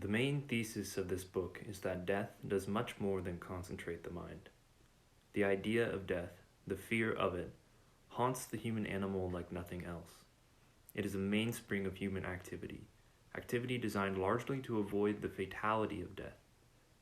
The main thesis of this book is that death does much more than concentrate the mind. The idea of death, the fear of it, haunts the human animal like nothing else. It is a mainspring of human activity designed largely to avoid the fatality of death,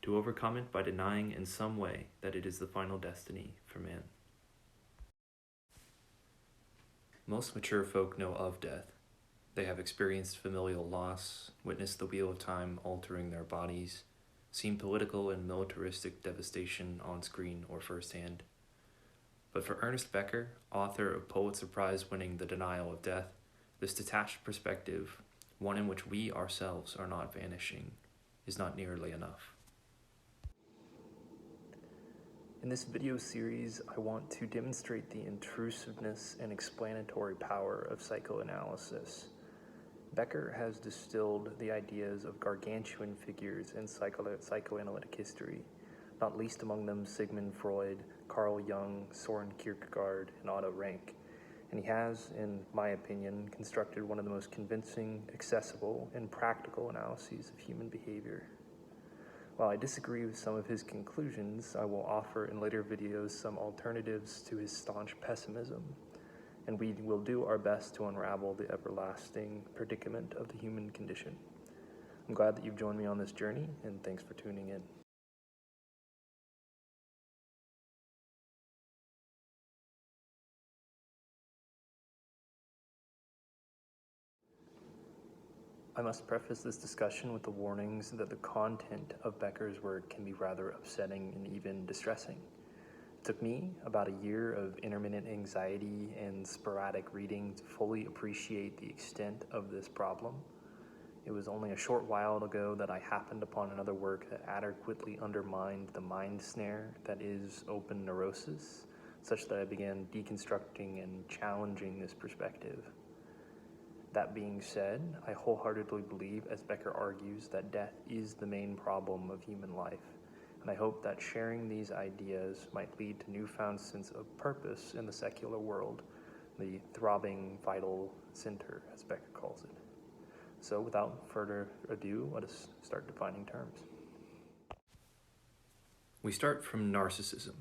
to overcome it by denying in some way that it is the final destiny for man. Most mature folk know of death. They have experienced familial loss, witnessed the wheel of time altering their bodies, seen political and militaristic devastation on screen or firsthand. But for Ernest Becker, author of Pulitzer Prize-winning The Denial of Death, this detached perspective, one in which we ourselves are not vanishing, is not nearly enough. In this video series, I want to demonstrate the intrusiveness and explanatory power of psychoanalysis. Becker has distilled the ideas of gargantuan figures in psychoanalytic history, not least among them Sigmund Freud, Carl Jung, Soren Kierkegaard, and Otto Rank. And he has, in my opinion, constructed one of the most convincing, accessible, and practical analyses of human behavior. While I disagree with some of his conclusions, I will offer in later videos some alternatives to his staunch pessimism, and we will do our best to unravel the everlasting predicament of the human condition. I'm glad that you've joined me on this journey, and thanks for tuning in. I must preface this discussion with the warnings that the content of Becker's work can be rather upsetting and even distressing. It took me about a year of intermittent anxiety and sporadic reading to fully appreciate the extent of this problem. It was only a short while ago that I happened upon another work that adequately undermined the mind snare that is open neurosis, such that I began deconstructing and challenging this perspective. That being said, I wholeheartedly believe, as Becker argues, that death is the main problem of human life, and I hope that sharing these ideas might lead to newfound sense of purpose in the secular world, the throbbing vital center, as Becker calls it. So without further ado, let us start defining terms. We start from narcissism,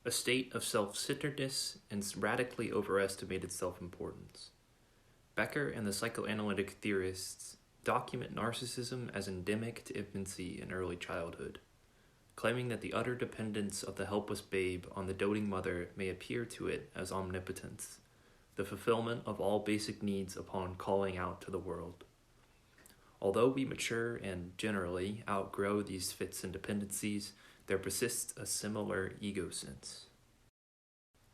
a state of self-centeredness and radically overestimated self-importance. Becker and the psychoanalytic theorists document narcissism as endemic to infancy and early childhood, claiming that the utter dependence of the helpless babe on the doting mother may appear to it as omnipotence, the fulfillment of all basic needs upon calling out to the world. Although we mature and generally outgrow these fits and dependencies, there persists a similar ego sense.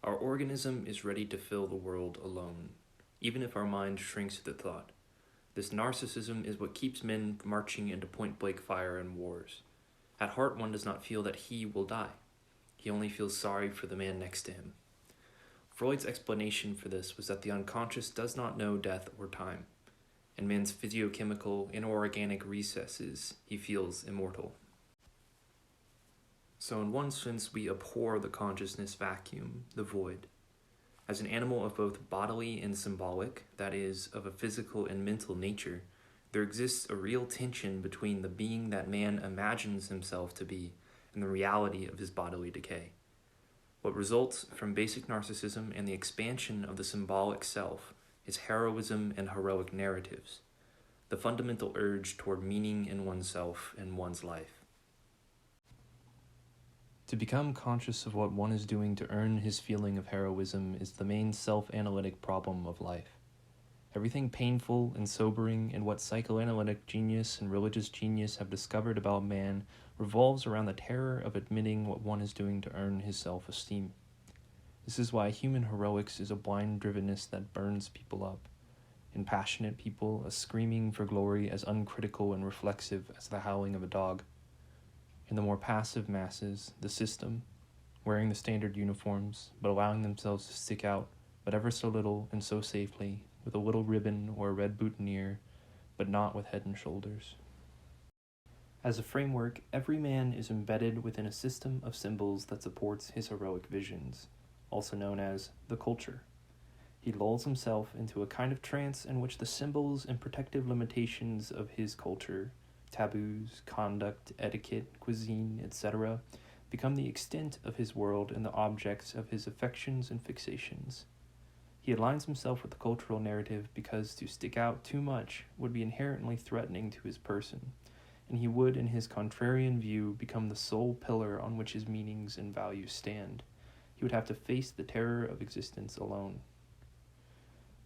Our organism is ready to fill the world alone, even if our mind shrinks at the thought. This narcissism is what keeps men marching into point-blank fire and wars. At heart, one does not feel that he will die. He only feels sorry for the man next to him. Freud's explanation for this was that the unconscious does not know death or time. In man's physiochemical, inorganic recesses, he feels immortal. So in one sense, we abhor the consciousness vacuum, the void. As an animal of both bodily and symbolic, that is, of a physical and mental nature, there exists a real tension between the being that man imagines himself to be and the reality of his bodily decay. What results from basic narcissism and the expansion of the symbolic self is heroism and heroic narratives, the fundamental urge toward meaning in oneself and one's life. To become conscious of what one is doing to earn his feeling of heroism is the main self-analytic problem of life. Everything painful and sobering in what psychoanalytic genius and religious genius have discovered about man revolves around the terror of admitting what one is doing to earn his self-esteem. This is why human heroics is a blind drivenness that burns people up. In passionate people, a screaming for glory as uncritical and reflexive as the howling of a dog. In the more passive masses, the system, wearing the standard uniforms, but allowing themselves to stick out, but ever so little and so safely, with a little ribbon or a red boutonniere, but not with head and shoulders. As a framework, every man is embedded within a system of symbols that supports his heroic visions, also known as the culture. He lulls himself into a kind of trance in which the symbols and protective limitations of his culture taboos, conduct, etiquette, cuisine, etc., become the extent of his world and the objects of his affections and fixations. He aligns himself with the cultural narrative because to stick out too much would be inherently threatening to his person, and he would, in his contrarian view, become the sole pillar on which his meanings and values stand. He would have to face the terror of existence alone.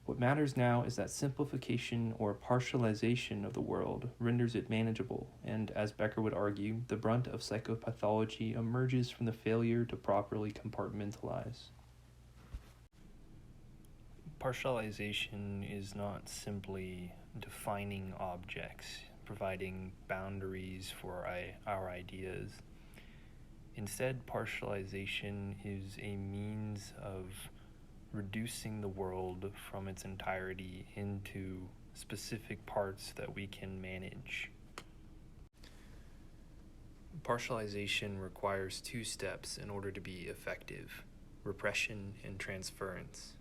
What matters now is that simplification or partialization of the world renders it manageable, and, as Becker would argue, the brunt of psychopathology emerges from the failure to properly compartmentalize. Partialization is not simply defining objects, providing boundaries for our ideas. Instead, partialization is a means of reducing the world from its entirety into specific parts that we can manage. Partialization requires two steps in order to be effective: repression and transference.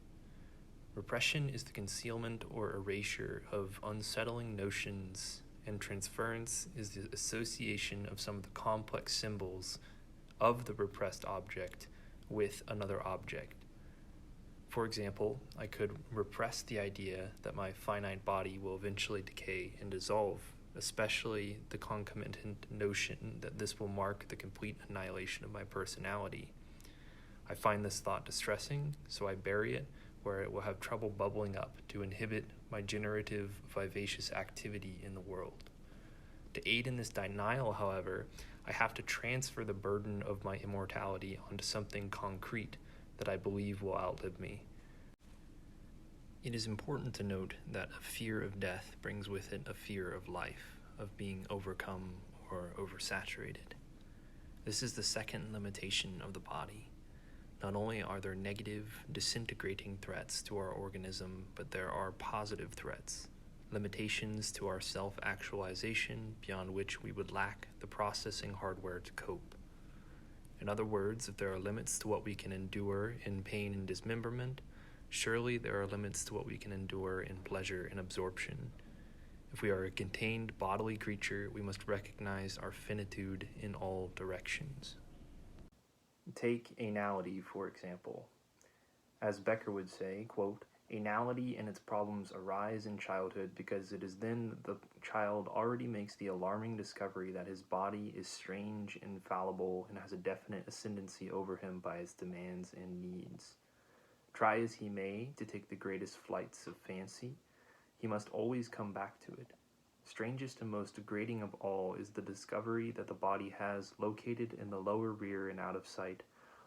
Repression is the concealment or erasure of unsettling notions, and transference is the association of some of the complex symbols of the repressed object with another object. For example, I could repress the idea that my finite body will eventually decay and dissolve, especially the concomitant notion that this will mark the complete annihilation of my personality. I find this thought distressing, so I bury it where it will have trouble bubbling up to inhibit my generative, vivacious activity in the world. To aid in this denial, however, I have to transfer the burden of my immortality onto something concrete that I believe will outlive me. It is important to note that a fear of death brings with it a fear of life, of being overcome or oversaturated. This is the second limitation of the body. Not only are there negative, disintegrating threats to our organism, but there are positive threats, limitations to our self-actualization beyond which we would lack the processing hardware to cope. In other words, if there are limits to what we can endure in pain and dismemberment, surely there are limits to what we can endure in pleasure and absorption. If we are a contained bodily creature, we must recognize our finitude in all directions. Take anality, for example. As Becker would say, quote, "Anality and its problems arise in childhood because it is then the child already makes the alarming discovery that his body is strange and fallible and has a definite ascendancy over him by its demands and needs. Try as he may to take the greatest flights of fancy, he must always come back to it. Strangest and most degrading of all is the discovery that the body has, located in the lower rear and out of sight,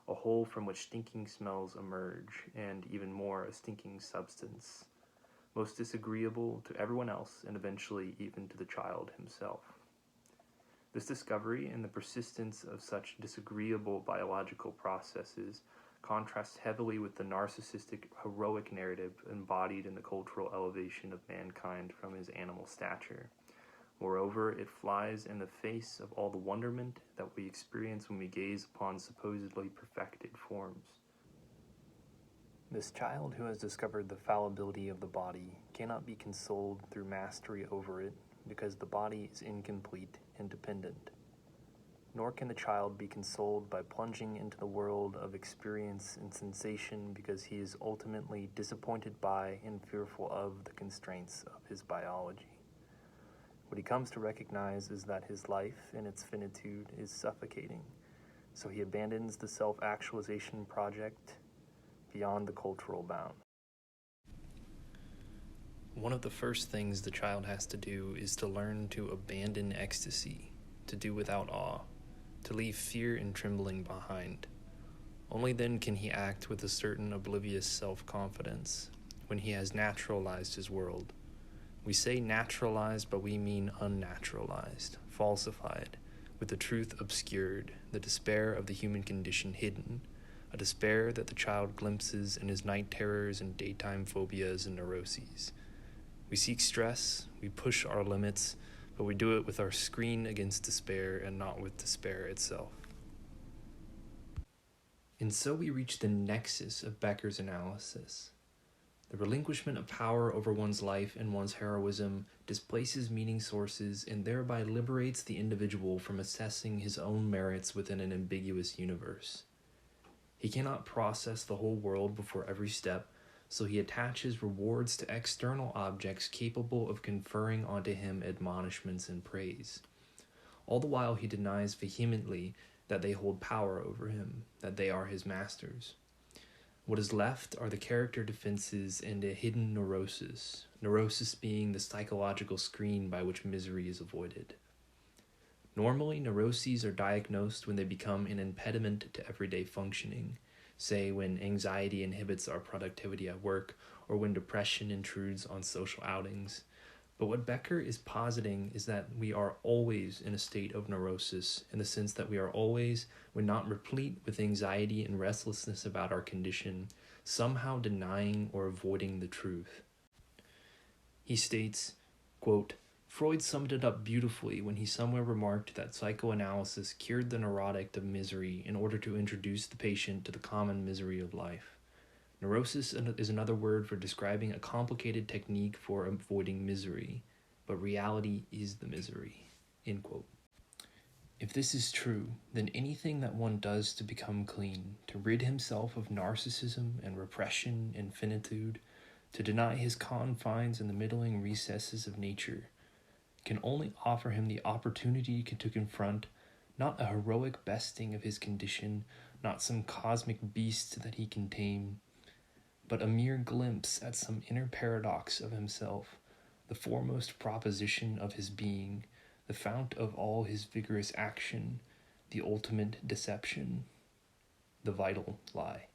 a hole from which stinking smells emerge, and, even more, a stinking substance, most disagreeable to everyone else and eventually even to the child himself. This discovery and the persistence of such disagreeable biological processes contrasts heavily with the narcissistic heroic narrative embodied in the cultural elevation of mankind from his animal stature. Moreover, it flies in the face of all the wonderment that we experience when we gaze upon supposedly perfected forms. This child who has discovered the fallibility of the body cannot be consoled through mastery over it because the body is incomplete and dependent. Nor can the child be consoled by plunging into the world of experience and sensation because he is ultimately disappointed by and fearful of the constraints of his biology. What he comes to recognize is that his life in its finitude is suffocating, so he abandons the self-actualization project beyond the cultural bound. One of the first things the child has to do is to learn to abandon ecstasy, to do without awe, to leave fear and trembling behind. Only then can he act with a certain oblivious self-confidence, when he has naturalized his world. We say naturalized, but we mean unnaturalized, falsified, with the truth obscured, the despair of the human condition hidden, a despair that the child glimpses in his night terrors and daytime phobias and neuroses. We seek stress, we push our limits, but we do it with our screen against despair and not with despair itself. And so we reach the nexus of Becker's analysis. The relinquishment of power over one's life and one's heroism displaces meaning sources and thereby liberates the individual from assessing his own merits within an ambiguous universe. He cannot process the whole world before every step, so he attaches rewards to external objects capable of conferring onto him admonishments and praise. All the while he denies vehemently that they hold power over him, that they are his masters. What is left are the character defenses and a hidden neurosis, neurosis being the psychological screen by which misery is avoided. Normally, neuroses are diagnosed when they become an impediment to everyday functioning, say when anxiety inhibits our productivity at work or when depression intrudes on social outings. But what Becker is positing is that we are always in a state of neurosis, in the sense that we are always, when not replete with anxiety and restlessness about our condition, somehow denying or avoiding the truth. He states, quote, Freud summed it up beautifully when he somewhere remarked that psychoanalysis cured the neurotic of misery in order to introduce the patient to the common misery of life. Neurosis is another word for describing a complicated technique for avoiding misery, but reality is the misery. End quote. If this is true, then anything that one does to become clean, to rid himself of narcissism and repression and finitude, to deny his confines in the middling recesses of nature, can only offer him the opportunity to confront not a heroic besting of his condition, not some cosmic beast that he can tame, but a mere glimpse at some inner paradox of himself, the foremost proposition of his being, the fount of all his vigorous action, the ultimate deception, the vital lie.